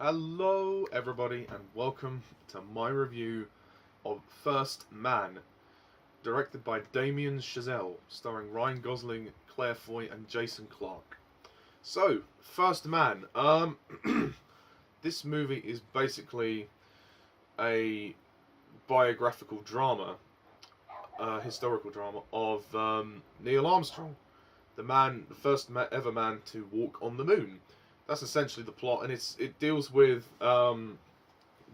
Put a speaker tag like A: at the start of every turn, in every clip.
A: Hello everybody and welcome to my review of First Man, directed by Damien Chazelle, starring Ryan Gosling, Claire Foy and Jason Clarke. So, First Man, this movie is basically a biographical drama, historical drama of Neil Armstrong, the first ever man to walk on the moon. That's essentially the plot, and it deals with the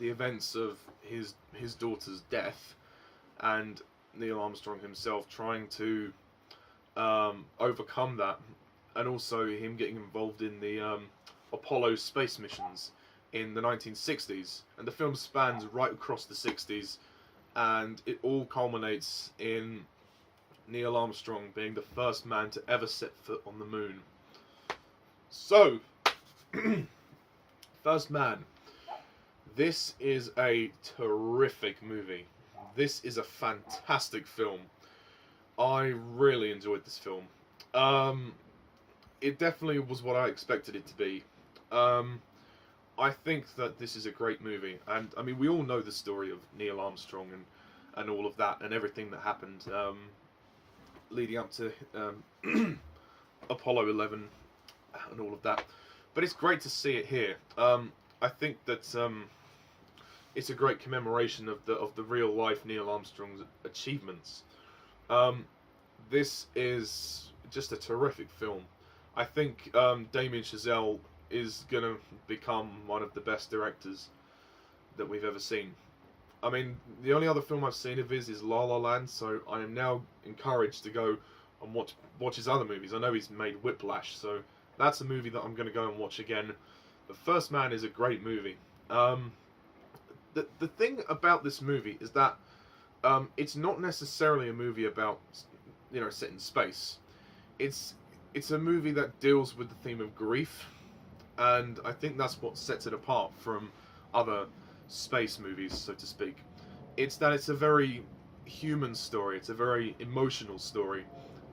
A: events of his daughter's death, and Neil Armstrong himself trying to overcome that, and also him getting involved in the Apollo space missions in the 1960s. And the film spans right across the 60s, and it all culminates in Neil Armstrong being the first man to ever set foot on the moon. So, First Man. This is a terrific movie. This is a fantastic film. I really enjoyed this film. It definitely was what I expected it to be. I think that this is a great movie, and I mean we all know the story of Neil Armstrong and all of that and everything that happened leading up to Apollo 11 and all of that. But it's great to see it here. I think that it's a great commemoration of the real life Neil Armstrong's achievements. This is just a terrific film. I think Damien Chazelle is gonna become one of the best directors that we've ever seen. I mean, the only other film I've seen of his is La La Land, so I am now encouraged to go and watch his other movies. I know he's made Whiplash, so that's a movie that I'm going to go and watch again. The First Man is a great movie. The thing about this movie is that it's not necessarily a movie about set in space. It's a movie that deals with the theme of grief, and I think that's what sets it apart from other space movies, so to speak. It's that it's a very human story. It's a very emotional story,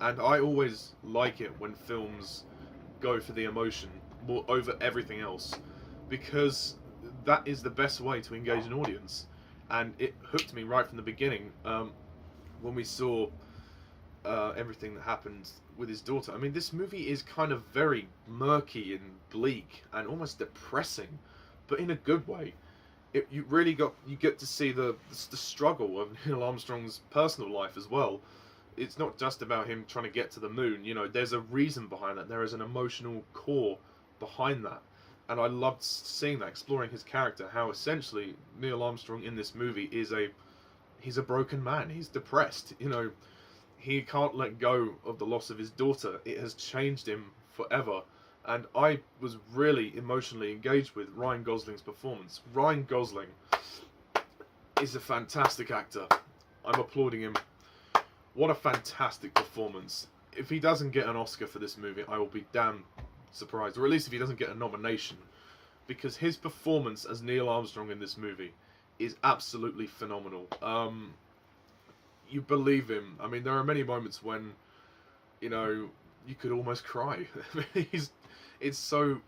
A: and I always like it when films go for the emotion more over everything else, because that is the best way to engage an audience. And it hooked me right from the beginning when we saw everything that happened with his daughter. I mean, this movie is kind of very murky and bleak and almost depressing, but in a good way. You get to see the struggle of Neil Armstrong's personal life as well. It's not just about him trying to get to the moon. There's a reason behind that. There is an emotional core behind that. And I loved seeing that, exploring his character, how essentially Neil Armstrong in this movie he's a broken man. He's depressed. He can't let go of the loss of his daughter. It has changed him forever. And I was really emotionally engaged with Ryan Gosling's performance. Ryan Gosling is a fantastic actor. I'm applauding him. What a fantastic performance. If he doesn't get an Oscar for this movie, I will be damn surprised. Or at least if he doesn't get a nomination. Because his performance as Neil Armstrong in this movie is absolutely phenomenal. You believe him. I mean, there are many moments when, you could almost cry. It's so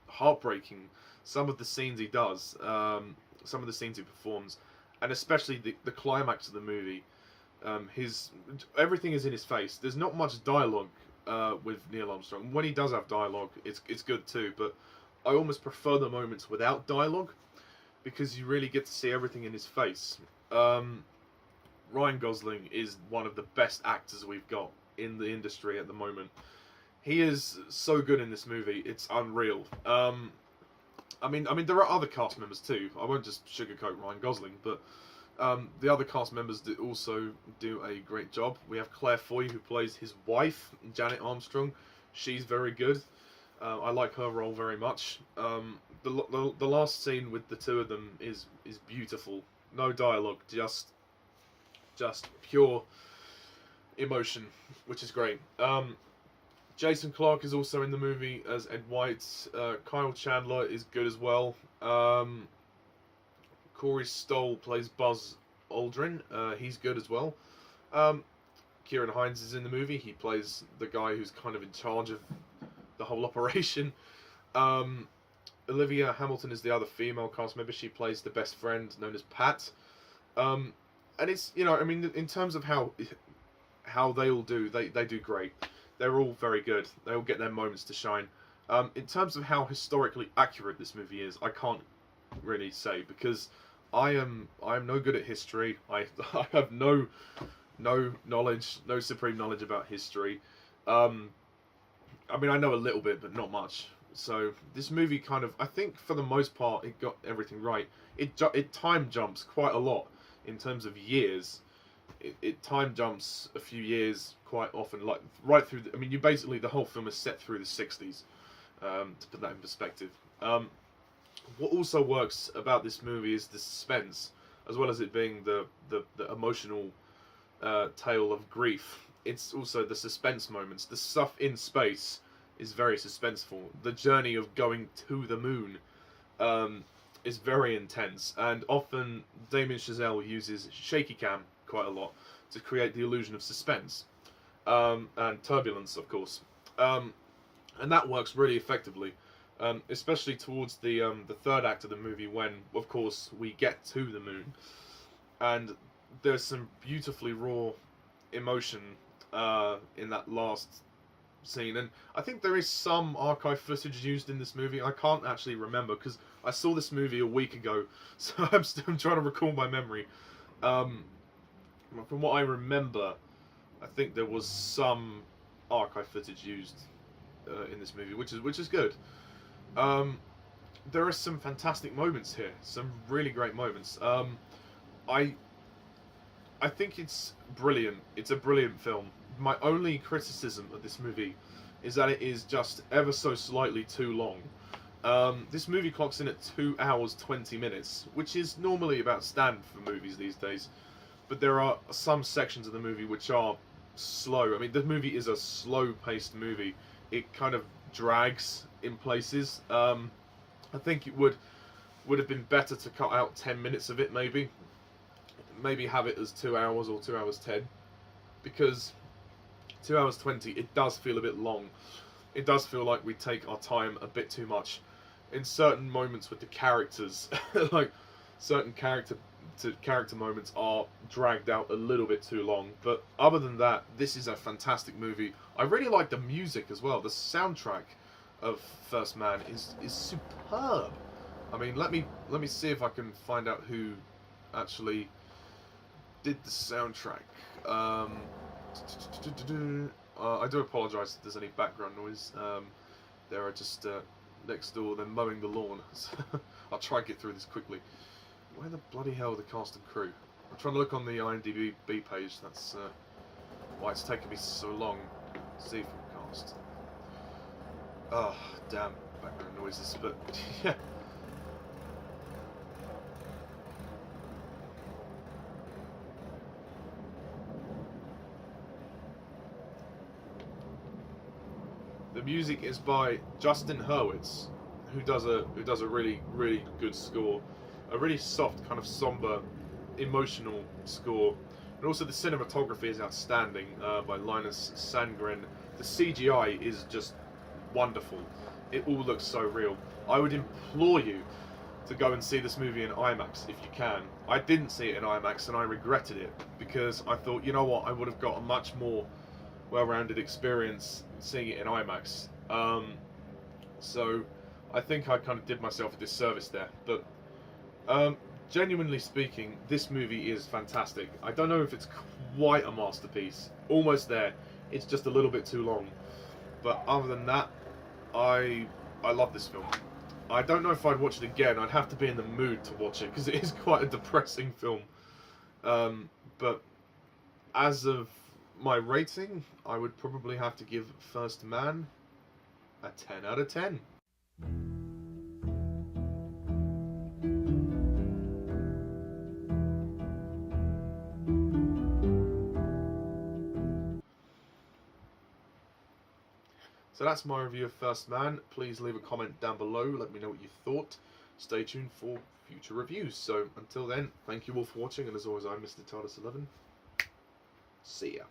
A: heartbreaking. Some of the scenes he does, some of the scenes he performs, and especially the climax of the movie. Everything is in his face. There's not much dialogue with Neil Armstrong. When he does have dialogue, it's good too. But I almost prefer the moments without dialogue, because you really get to see everything in his face. Ryan Gosling is one of the best actors we've got in the industry at the moment. He is so good in this movie. It's unreal. I mean, there are other cast members too. I won't just sugarcoat Ryan Gosling, but the other cast members also do a great job. We have Claire Foy, who plays his wife, Janet Armstrong. She's very good. I like her role very much. The last scene with the two of them is beautiful. No dialogue, just pure emotion, which is great. Jason Clarke is also in the movie as Ed White. Kyle Chandler is good as well. Corey Stoll plays Buzz Aldrin. He's good as well. Ciaran Hinds is in the movie. He plays the guy who's kind of in charge of the whole operation. Olivia Hamilton is the other female cast member. She plays the best friend known as Pat. And it's, you know, I mean, in terms of how they all do, they do great. They're all very good. They all get their moments to shine. In terms of how historically accurate this movie is, I can't really say, because I am no good at history. I have no knowledge, no supreme knowledge about history. I mean, I know a little bit, but not much. So this movie kind of, I think for the most part, it got everything right. It time jumps quite a lot in terms of years. It time jumps a few years quite often, like right through. I mean, you basically, the whole film is set through the 60s. To put that in perspective. What also works about this movie is the suspense, as well as it being the emotional tale of grief. It's also the suspense moments. The stuff in space is very suspenseful. The journey of going to the moon is very intense, and often Damien Chazelle uses shaky cam quite a lot to create the illusion of suspense and turbulence, of course. And that works really effectively, especially towards the third act of the movie, when, of course, we get to the moon, and there's some beautifully raw emotion in that last scene. And I think there is some archive footage used in this movie. I can't actually remember, because I saw this movie a week ago, so I'm trying to recall my memory. From what I remember, I think there was some archive footage used in this movie, which is good. There are some fantastic moments here, some really great moments. I think it's brilliant. It's a brilliant film. My only criticism of this movie is that it is just ever so slightly too long. This movie clocks in at 2 hours 20 minutes, which is normally about standard for movies these days. But there are some sections of the movie which are slow. I mean, the movie is a slow-paced movie. It kind of drags in places. I think it would have been better to cut out 10 minutes of it, maybe have it as 2 hours or 2 hours 10, because 2 hours 20, it does feel a bit long. It does feel like we take our time a bit too much in certain moments with the characters. Like certain character moments are dragged out a little bit too long. But other than that, this is a fantastic movie. I really like the music as well. The soundtrack of First Man is superb. I mean, let me see if I can find out who actually did the soundtrack. I do apologise if there's any background noise. There are just next door, they're mowing the lawn. I'll try and get through this quickly. Where the bloody hell are the cast and crew? I'm trying to look on the IMDb page. That's why it's taking me so long to see from cast. Oh, damn background noises, but yeah. The music is by Justin Hurwitz, who does a really good score, a really soft, kind of somber, emotional score, and also the cinematography is outstanding by Linus Sandgren. The CGI is just wonderful. It all looks so real. I would implore you to go and see this movie in IMAX if you can. I didn't see it in IMAX and I regretted it, because I thought, you know what, I would have got a much more well-rounded experience seeing it in IMAX. So I think I kind of did myself a disservice there. But genuinely speaking, this movie is fantastic. I don't know if it's quite a masterpiece. Almost there. It's just a little bit too long. But other than that, I love this film. I don't know if I'd watch it again. I'd have to be in the mood to watch it, because it is quite a depressing film. But as of my rating, I would probably have to give First Man a 10 out of 10. So that's my review of First Man. Please leave a comment down below. Let me know what you thought. Stay tuned for future reviews. So until then, thank you all for watching. And as always, I'm Mr. TARDIS11. See ya.